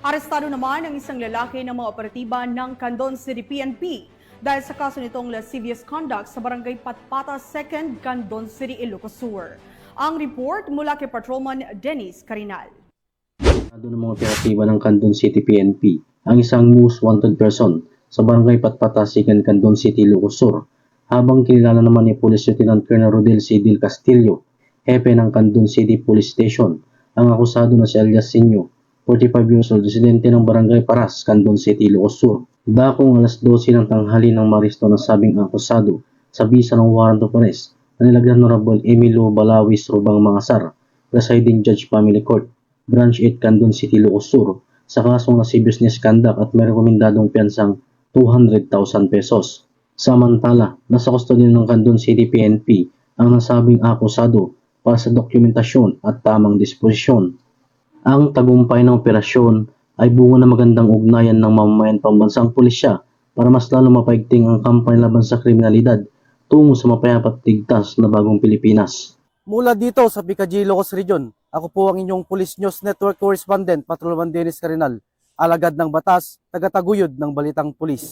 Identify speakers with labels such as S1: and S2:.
S1: Arestado naman ang isang lalaki ng mga operatiba ng Candon City PNP dahil sa kaso nitong lascivious conduct sa barangay Patpata 2nd, Candon City, Ilocos Sur. Ang report mula kay Patrolman Dennis Carinal.
S2: Arestado ng mga operatiba ng Candon City PNP ang isang most wanted person sa barangay Patpata 2nd, Candon City, Ilocos Sur, habang kilala naman ni Police Lieutenant Colonel Rodel C. Del Castillo, hepe ng Candon City Police Station, ang akusado na si Alias Sinyo, 45 years old, residente ng Barangay Paras, Candon City, Ilocos Sur. Dakong alas 12 ng tanghali ng maristo ng sabing akusado sa bisa ng warrant of arrest na nilagyan Honorable Emilio Balawis Rubang Mangasar, Presiding Judge Family Court, Branch 8, Candon City, Ilocos Sur, sa kasong lascivious misconduct at may rekomendadong piyansang 200,000 pesos. Samantala, nasa kustodiya ng Candon City PNP ang nasabing akusado para sa dokumentasyon at tamang disposisyon. Ang tagumpay ng operasyon ay bunga ng magandang ugnayan ng mamamayan pambansang pulisya para mas lalo mapaigting ang kampanya laban sa kriminalidad tungo sa mapayapat tigtas na bagong Pilipinas.
S3: Mula dito sa Bicayne, Ilocos Region, ako po ang inyong Police News Network Correspondent, Patrolman Dennis Carinal, alagad ng batas, tagataguyod ng balitang pulis.